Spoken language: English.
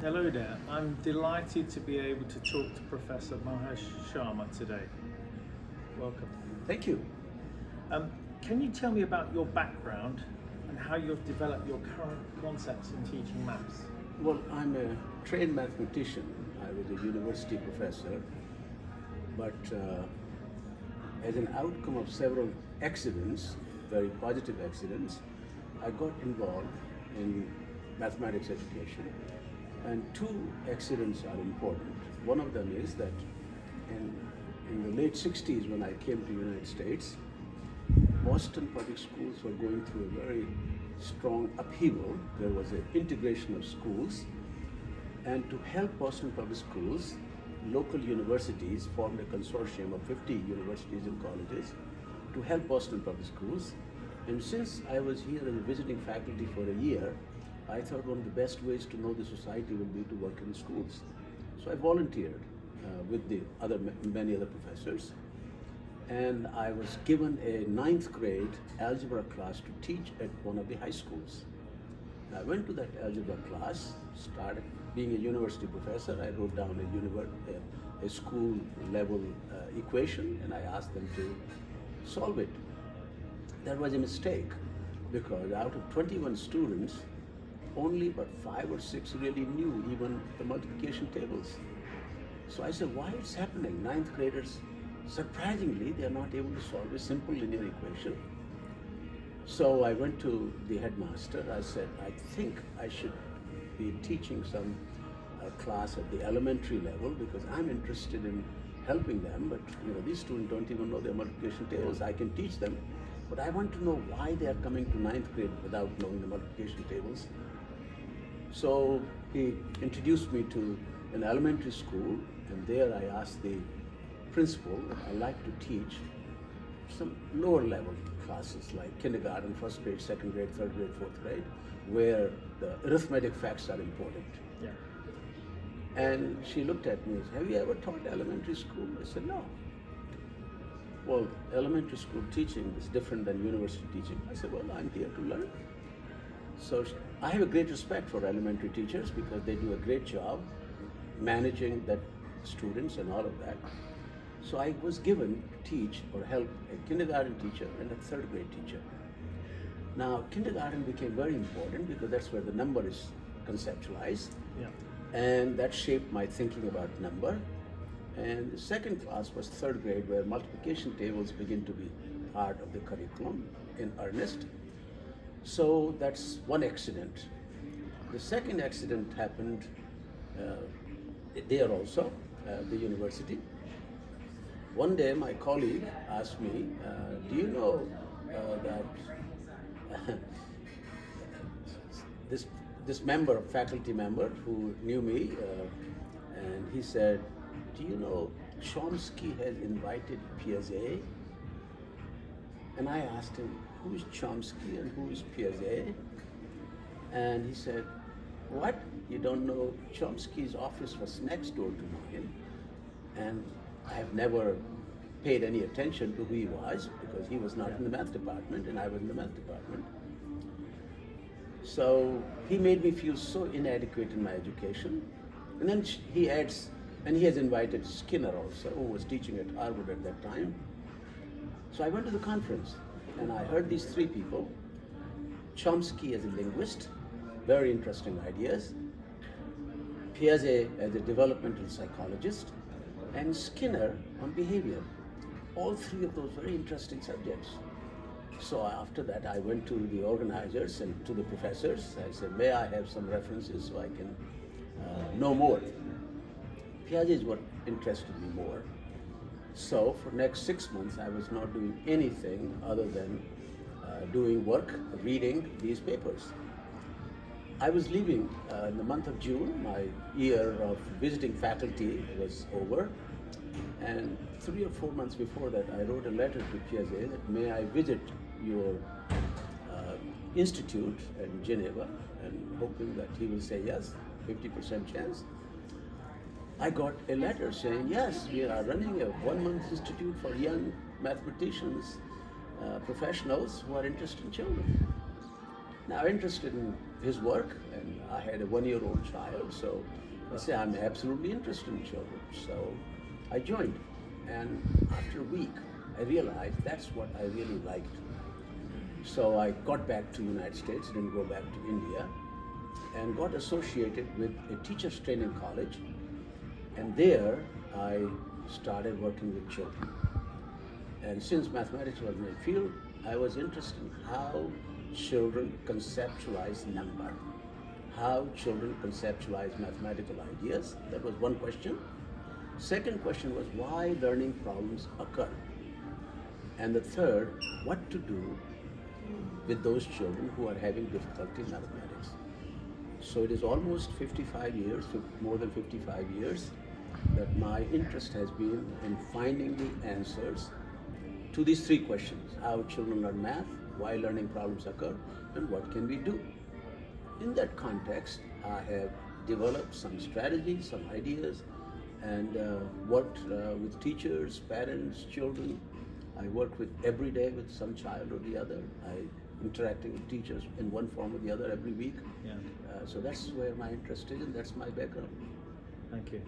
Hello there. I'm delighted to be able to talk to Professor Mahesh Sharma today. Welcome. Thank you. Can you tell me about your background and how you've developed your current concepts in teaching maths? Well, I'm a trained mathematician. I was a university professor, but as an outcome of several accidents, very positive accidents, I got involved in mathematics education. And two accidents are important. One of them is that in the late 60s, when I came to the United States, Boston public schools were going through a very strong upheaval. There was an integration of schools, and to help Boston public schools, local universities formed a consortium of 50 universities and colleges to help Boston public schools. And since I was here as a visiting faculty for a year, I thought one of the best ways to know the society would be to work in schools. So I volunteered with the many other professors, and I was given a ninth grade algebra class to teach at one of the high schools. I went to that algebra class, started being a university professor. I wrote down a school level equation, and I asked them to solve it. That was a mistake, because out of 21 students, only but 5 or 6 really knew even the multiplication tables. So I said, why it's happening? Ninth graders, surprisingly, they are not able to solve a simple linear equation. So I went to the headmaster. I said, I think I should be teaching some class at the elementary level, because I'm interested in helping them, but these students don't even know their multiplication tables. I can teach them, but I want to know why they are coming to ninth grade without knowing the multiplication tables. So he introduced me to an elementary school, and there I asked the principal that I like to teach some lower level classes like kindergarten, first grade, second grade, third grade, fourth grade, where the arithmetic facts are important. Yeah. And she looked at me and said, have you ever taught elementary school? I said, no. Well, elementary school teaching is different than university teaching. I said, well, I'm here to learn. So I have a great respect for elementary teachers, because they do a great job managing that students and all of that. So I was given to teach or help a kindergarten teacher and a third grade teacher. Now, kindergarten became very important because that's where the number is conceptualized. Yeah. And that shaped my thinking about number. And the second class was third grade, where multiplication tables begin to be part of the curriculum in earnest. So that's one accident. The second accident happened there also, the university. One day my colleague asked me, do you know that this member, faculty member who knew me, and he said, do you know Chomsky has invited Piaget? And I asked him, who is Chomsky and who is Piaget? And he said, what? You don't know? Chomsky's office was next door to mine, and I have never paid any attention to who he was, because he was not in the math department and I was in the math department. So he made me feel so inadequate in my education. And then he adds, and he has invited Skinner also, who was teaching at Harvard at that time. So I went to the conference, and I heard these three people: Chomsky as a linguist, very interesting ideas; Piaget as a developmental psychologist; and Skinner on behavior. All three of those very interesting subjects. So after that, I went to the organizers and to the professors. I said, may I have some references so I can know more? Piaget is what interested me more. So for next 6 months, I was not doing anything other than doing work, reading these papers. I was leaving in the month of June. My year of visiting faculty was over. And 3 or 4 months before that, I wrote a letter to Piaget that may I visit your institute in Geneva, and hoping that he will say yes, 50% chance. I got a letter saying, yes, we are running a 1-month institute for young mathematicians, professionals who are interested in children. Now, interested in his work, and I had a 1-year-old child, so I said, I'm absolutely interested in children. So I joined. And after a week, I realized that's what I really liked. So I got back to United States, didn't go back to India, and got associated with a teachers training college. And there I started working with children. And since mathematics was my field, I was interested in how children conceptualize number, how children conceptualize mathematical ideas. That was one question. Second question was why learning problems occur. And the third, what to do with those children who are having difficulty in mathematics. So it is almost 55 years, more than 55 years, that my interest has been in finding the answers to these three questions: how children learn math, why learning problems occur, and what can we do. In that context, I have developed some strategies, some ideas, and worked with teachers, parents, children. I work with every day with some child or the other. I interacting with teachers in one form or the other every week. Yeah. So that's where my interest is, and that's my background. Thank you.